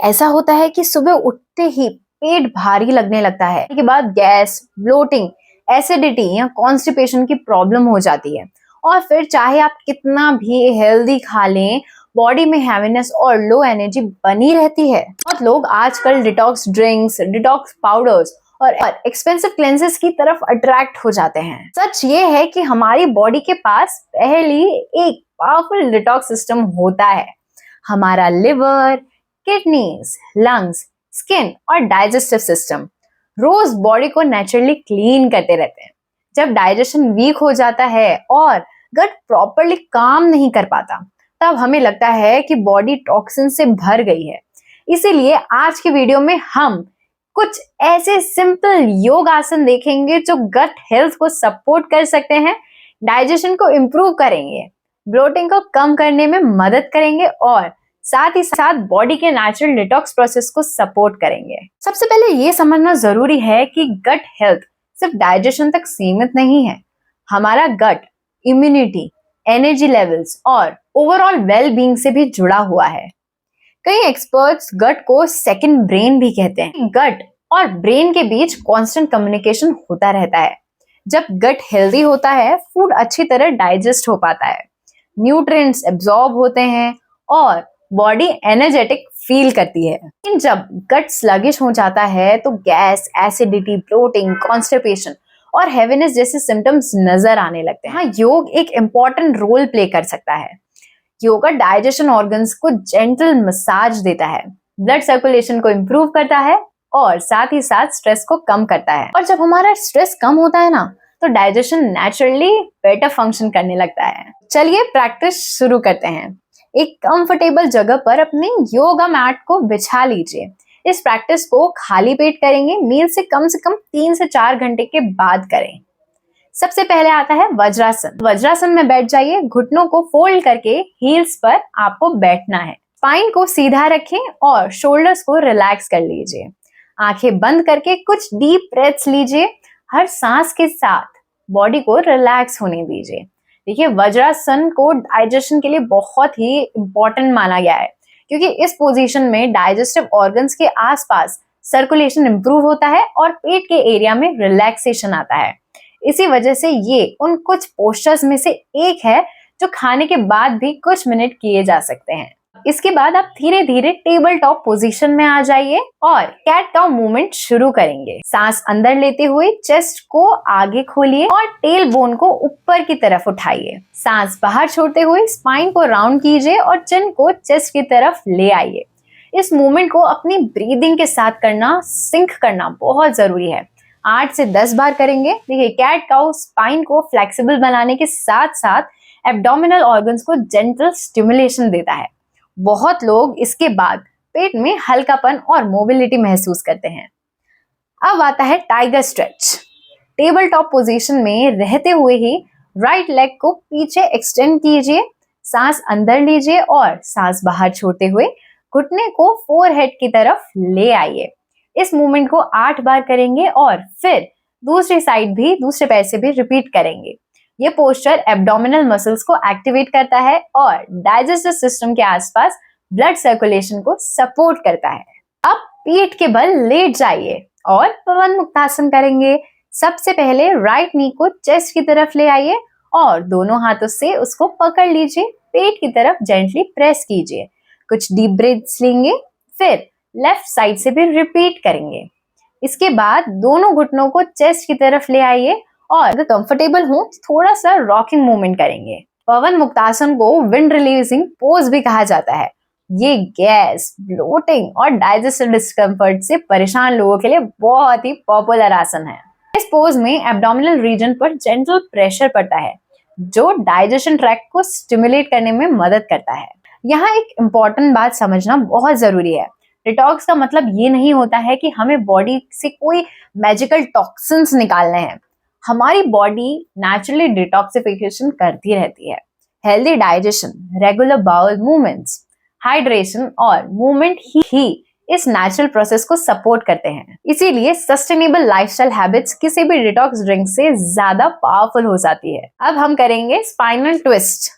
ऐसा होता है कि सुबह उठते ही पेट भारी लगने लगता है, के बाद गैस, ब्लोटिंग, एसिडिटी या कॉन्स्टिपेशन की प्रॉब्लम हो जाती है। और फिर चाहे आप कितना भी हेल्दी खा लें, बॉडी में हैवीनेस और लो एनर्जी बनी रहती है। बहुत लोग आजकल डिटॉक्स ड्रिंक्स, डिटॉक्स पाउडर्स और एक्सपेंसिव क्लेंसेस की तरफ अट्रैक्ट हो जाते हैं। सच ये है कि हमारी बॉडी के पास पहले एक पावरफुल डिटॉक्स सिस्टम होता है। हमारा लिवर, किडनीज, लंग्स, स्किन और डाइजेस्टिव सिस्टम रोज बॉडी को नेचुरली क्लीन करते रहते हैं। जब डाइजेशन वीक हो जाता है और गट प्रॉपरली काम नहीं कर पाता, तब हमें लगता है कि बॉडी टॉक्सिन से भर गई है। इसीलिए आज की वीडियो में हम कुछ ऐसे सिंपल योग आसन देखेंगे जो गट हेल्थ को सपोर्ट कर सकते हैं, डाइजेशन को इम्प्रूव करेंगे, ब्लोटिंग को कम करने में मदद करेंगे और साथ ही साथ बॉडी के नेचुरल डिटॉक्स प्रोसेस को सपोर्ट करेंगे। सबसे पहले ये समझना जरूरी है कि गट हेल्थ सिर्फ डाइजेशन तक सीमित नहीं है। हमारा गट इम्यूनिटी, एनर्जी लेवल्स और ओवरऑल वेल बीइंग से भी जुड़ा हुआ है। कई एक्सपर्ट्स गट को सेकंड ब्रेन भी कहते हैं। गट और ब्रेन के बीच कांस्टेंट कम्युनिकेशन होता रहता है। जब गट हेल्दी होता है, फूड अच्छी तरह डाइजेस्ट हो पाता है, न्यूट्रिएंट्स एब्जॉर्ब होते हैं और बॉडी एनर्जेटिक फील करती है। लेकिन जब गट स्लगिश हो जाता है तो गैस, एसिडिटी, ब्लोटिंग, कॉन्स्टिपेशन और हेवीनेस जैसे सिम्टम्स नजर आने लगते हैं। हाँ, योग एक इम्पॉर्टेंट रोल प्ले कर सकता है। योगा डाइजेशन ऑर्गन्स को जेंटल मसाज देता है, ब्लड सर्कुलेशन को इम्प्रूव करता है और साथ ही साथ स्ट्रेस को कम करता है। और जब हमारा स्ट्रेस कम होता है ना, तो डाइजेशन नेचुरली बेटर फंक्शन करने लगता है। चलिए प्रैक्टिस शुरू करते हैं। एक कंफर्टेबल जगह पर अपने योगा मैट को बिछा लीजिए। इस प्रैक्टिस को खाली पेट करेंगे। मील से कम 3 से 4 घंटे के बाद करें। सबसे पहले आता है वज्रासन। वज्रासन में बैठ जाइए। घुटनों को फोल्ड करके हील्स पर आपको बैठना है। स्पाइन को सीधा रखें और शोल्डर्स को रिलैक्स कर लीजिए। आंखें बंद करके कुछ डीप ब्रेथ्स लीजिए। हर सांस के साथ बॉडी को रिलैक्स होने दीजिए। देखिए, वज्रासन को डाइजेशन के लिए बहुत ही इंपॉर्टेंट माना गया है, क्योंकि इस पोजीशन में डाइजेस्टिव ऑर्गन्स के आसपास सर्कुलेशन इंप्रूव होता है और पेट के एरिया में रिलैक्सेशन आता है। इसी वजह से ये उन कुछ पोस्चर्स में से एक है जो खाने के बाद भी कुछ मिनट किए जा सकते हैं। इसके बाद आप धीरे धीरे टेबल टॉप पोजीशन में आ जाइए और कैट काउ मूवमेंट शुरू करेंगे। सांस अंदर लेते हुए चेस्ट को आगे खोलिए और टेल बोन को ऊपर की तरफ उठाइए। सांस बाहर छोड़ते हुए स्पाइन को राउंड कीजिए और चिन को चेस्ट की तरफ ले आइए। इस मूवमेंट को अपनी ब्रीदिंग के साथ करना, सिंक करना बहुत जरूरी है। 8 से 10 बार करेंगे। देखिए, कैट काउ स्पाइन को फ्लेक्सिबल बनाने के साथ साथ एब्डोमिनल ऑर्गन्स को जेंटल स्टिमुलेशन देता है। बहुत लोग इसके बाद पेट में हल्कापन और मोबिलिटी महसूस करते हैं। अब आता है tiger stretch. Table top position में रहते हुए ही राइट लेग को पीछे एक्सटेंड कीजिए। सांस अंदर लीजिए और सांस बाहर छोड़ते हुए घुटने को फोरहेड की तरफ ले आइए। इस मूवमेंट को 8 बार करेंगे और फिर दूसरी साइड भी दूसरे पैर से भी रिपीट करेंगे। ये पोस्चर एब्डोमिनल मसल्स को एक्टिवेट करता है और डाइजेस्टिव सिस्टम के आसपास ब्लड सर्कुलेशन को सपोर्ट करता है। अब पीठ के बल लेट जाइए और पवन मुक्तासन करेंगे। सबसे पहले राइट नी को चेस्ट की तरफ ले आइए और दोनों हाथों से उसको पकड़ लीजिए। पेट की तरफ जेंटली प्रेस कीजिए। कुछ डीप ब्रेथ्स लेंगे, फिर लेफ्ट साइड से भी रिपीट करेंगे। इसके बाद दोनों घुटनों को चेस्ट की तरफ ले आइए और अगर कंफर्टेबल हो थोड़ा सा रॉकिंग मूवमेंट करेंगे। पवन मुक्तासन को विंड रिलीजिंग पोज भी कहा जाता है। ये गैस, ब्लोटिंग और डाइजेस्टिव डिस्कम्फर्ट से परेशान लोगों के लिए बहुत ही पॉपुलर आसन है। इस पोज में एब्डोमिनल रीजन पर जेंटल प्रेशर पड़ता है, जो डाइजेशन ट्रैक्ट को स्टिमुलेट करने में मदद करता है। यहाँ एक इम्पॉर्टेंट बात समझना बहुत जरूरी है। डिटॉक्स का मतलब ये नहीं होता है कि हमें बॉडी से कोई मैजिकल टॉक्सिन्स निकालने हैं। हमारी बॉडी नेचुरली डिटॉक्सिफिकेशन करती रहती है। Healthy digestion, regular bowel movements, hydration और मूवमेंट ही इस नेचुरल प्रोसेस को सपोर्ट करते हैं। इसीलिए सस्टेनेबल लाइफस्टाइल हैबिट्स किसी भी डिटॉक्स ड्रिंक से ज्यादा पावरफुल हो जाती है। अब हम करेंगे स्पाइनल ट्विस्ट।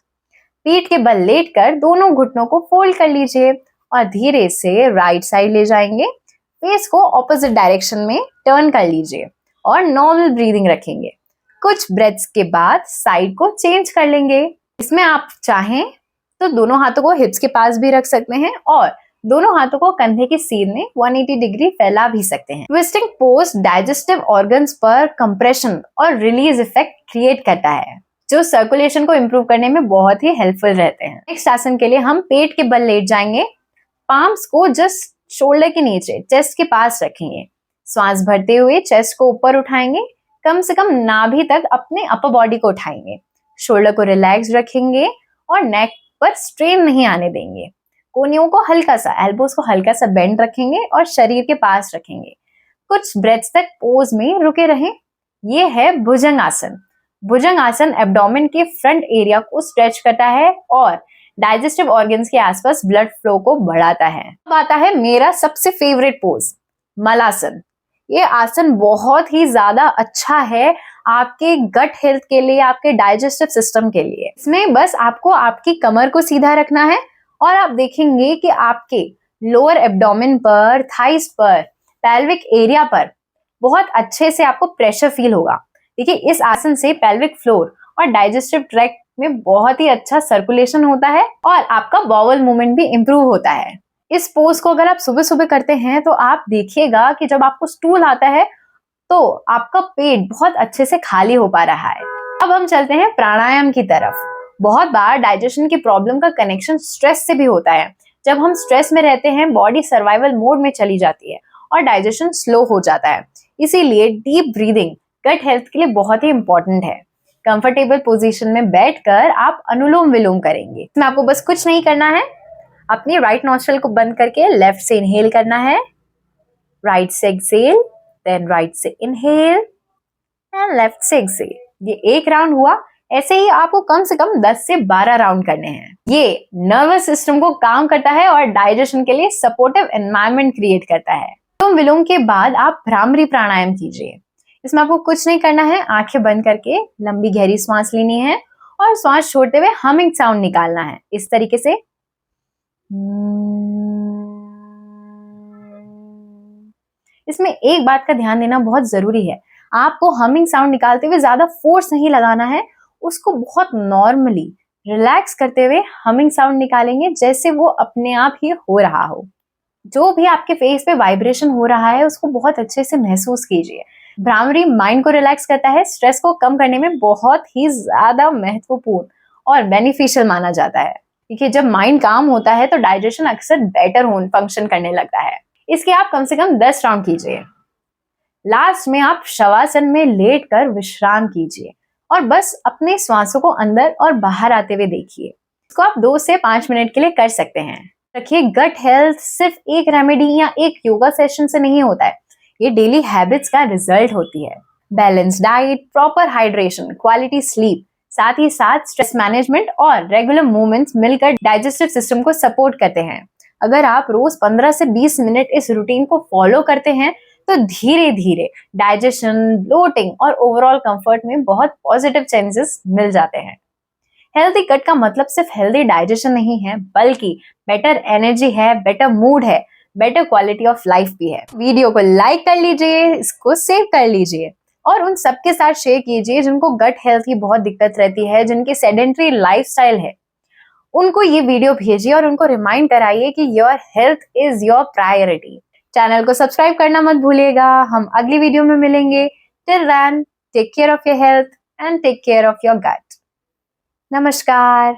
पीठ के बल लेटकर दोनों घुटनों को फोल्ड कर लीजिए और धीरे से राइट साइड ले जाएंगे। फेस को ऑपोजिट डायरेक्शन में टर्न कर लीजिए और नॉर्मल ब्रीदिंग रखेंगे। कुछ ब्रेथ्स के बाद साइड को चेंज कर लेंगे। इसमें आप चाहें तो दोनों हाथों को हिप्स के पास भी रख सकते हैं और दोनों हाथों को कंधे की सीध में 180 डिग्री फैला भी सकते हैं। ट्विस्टिंग पोज डाइजेस्टिव ऑर्गन्स पर कंप्रेशन और रिलीज इफेक्ट क्रिएट करता है, जो सर्कुलेशन को इंप्रूव करने में बहुत ही हेल्पफुल रहते हैं। नेक्स्ट आसन के लिए हम पेट के बल लेट जाएंगे। पाम्स को जस्ट शोल्डर के नीचे चेस्ट के पास रखेंगे। श्वास भरते हुए चेस्ट को ऊपर उठाएंगे। कम से कम नाभि तक अपने अपर बॉडी को उठाएंगे। शोल्डर को रिलैक्स रखेंगे और नेक पर स्ट्रेन नहीं आने देंगे। कोहनियों को हल्का सा, एल्बोज को हल्का सा बेंड रखेंगे और शरीर के पास रखेंगे। कुछ ब्रेथ्स तक पोज में रुके रहें। ये है भुजंग आसन। भुजंग आसन एब्डोमेन के फ्रंट एरिया को स्ट्रेच करता है और डाइजेस्टिव ऑर्गन्स के आसपास ब्लड फ्लो को बढ़ाता है। अब आता है मेरा सबसे फेवरेट पोज, मलासन। ये आसन बहुत ही ज्यादा अच्छा है आपके गट हेल्थ के लिए, आपके डाइजेस्टिव सिस्टम के लिए। इसमें बस आपको आपकी कमर को सीधा रखना है और आप देखेंगे कि आपके लोअर एब्डोमेन पर, थाइस पर, पेल्विक एरिया पर बहुत अच्छे से आपको प्रेशर फील होगा। देखिए, इस आसन से पेल्विक फ्लोर और डाइजेस्टिव ट्रैक्ट में बहुत ही अच्छा सर्कुलेशन होता है और आपका बाउल मूवमेंट भी इंप्रूव होता है। इस पोज को अगर आप सुबह सुबह करते हैं तो आप देखिएगा कि जब आपको स्टूल आता है तो आपका पेट बहुत अच्छे से खाली हो पा रहा है। अब हम चलते हैं प्राणायाम की तरफ। बहुत बार डाइजेशन की प्रॉब्लम का कनेक्शन स्ट्रेस से भी होता है। जब हम स्ट्रेस में रहते हैं, बॉडी सर्वाइवल मोड में चली जाती है और डाइजेशन स्लो हो जाता है। इसीलिए डीप ब्रीदिंग गट हेल्थ के लिए बहुत ही इंपॉर्टेंट है। कंफर्टेबल पोजीशन में बैठकर आप अनुलोम विलोम करेंगे। इसमें आपको बस कुछ नहीं करना है, अपनी राइट नॉस्ट्रल को बंद करके लेफ्ट से इनहेल करना है, राइट से एक्सहेल, देन राइट से इनहेल एंड लेफ्ट से एक्सहेल। ये एक राउंड हुआ। ऐसे ही आपको कम से कम 10 से 12 राउंड करने हैं। ये नर्वस सिस्टम को काम करता है और डाइजेशन के लिए सपोर्टिव एनवायरनमेंट क्रिएट करता है। अनुलोम विलोम के बाद आप भ्रामरी प्राणायाम कीजिए। इसमें आपको कुछ नहीं करना है, आंखें बंद करके लंबी गहरी सांस लेनी है और सांस छोड़ते हुए हमिंग साउंड निकालना है, इस तरीके से। इसमें एक बात का ध्यान देना बहुत जरूरी है, आपको हमिंग साउंड निकालते हुए ज्यादा फोर्स नहीं लगाना है, उसको बहुत नॉर्मली रिलैक्स करते हुए हमिंग साउंड निकालेंगे, जैसे वो अपने आप ही हो रहा हो। जो भी आपके फेस पे वाइब्रेशन हो रहा है उसको बहुत अच्छे से महसूस कीजिए। भ्रामरी माइंड को रिलैक्स करता है, स्ट्रेस को कम करने में बहुत ही ज्यादा महत्वपूर्ण और बेनिफिशियल माना जाता है। देखिए, जब माइंड काम होता है तो डाइजेशन अक्सर बेटर फंक्शन करने लगता है। इसके आप कम से कम 10 राउंड कीजिए। लास्ट में आप शवासन में लेटकर विश्राम कीजिए और बस अपने श्वासों को अंदर और बाहर आते हुए देखिए। इसको आप 2 से 5 मिनट के लिए कर सकते हैं। रखिए, गट हेल्थ सिर्फ एक रेमेडी या एक योगा सेशन से नहीं होता है, ये डेली हैबिट्स का रिजल्ट होती है। Balance diet, proper hydration, quality sleep, साथ ही साथ स्ट्रेस मैनेजमेंट और रेगुलर मूवमेंट्स मिलकर डाइजेस्टिव सिस्टम को सपोर्ट करते हैं। अगर आप रोज 15 से 20 मिनट इस रूटीन को फॉलो करते हैं तो धीरे धीरे डाइजेशन, ब्लोटिंग और ओवरऑल कंफर्ट में बहुत पॉजिटिव चेंजेस मिल जाते हैं। हेल्दी गट का मतलब सिर्फ हेल्दी डाइजेशन नहीं है, बल्कि बेटर एनर्जी है, बेटर मूड है, बेटर क्वालिटी ऑफ लाइफ भी है। वीडियो को लाइक कर लीजिए, इसको सेव कर लीजिए और उन सबके साथ शेयर कीजिए जिनको गट हेल्थ की बहुत दिक्कत रहती है, जिनकी सेडेंट्री लाइफस्टाइल है। उनको ये वीडियो भेजिए और उनको रिमाइंड कराइए कि your health is your priority. Channel को सब्सक्राइब करना मत भूलिएगा। हम अगली वीडियो में मिलेंगे। Till then, take care of your health and take care of your gut. नमस्कार।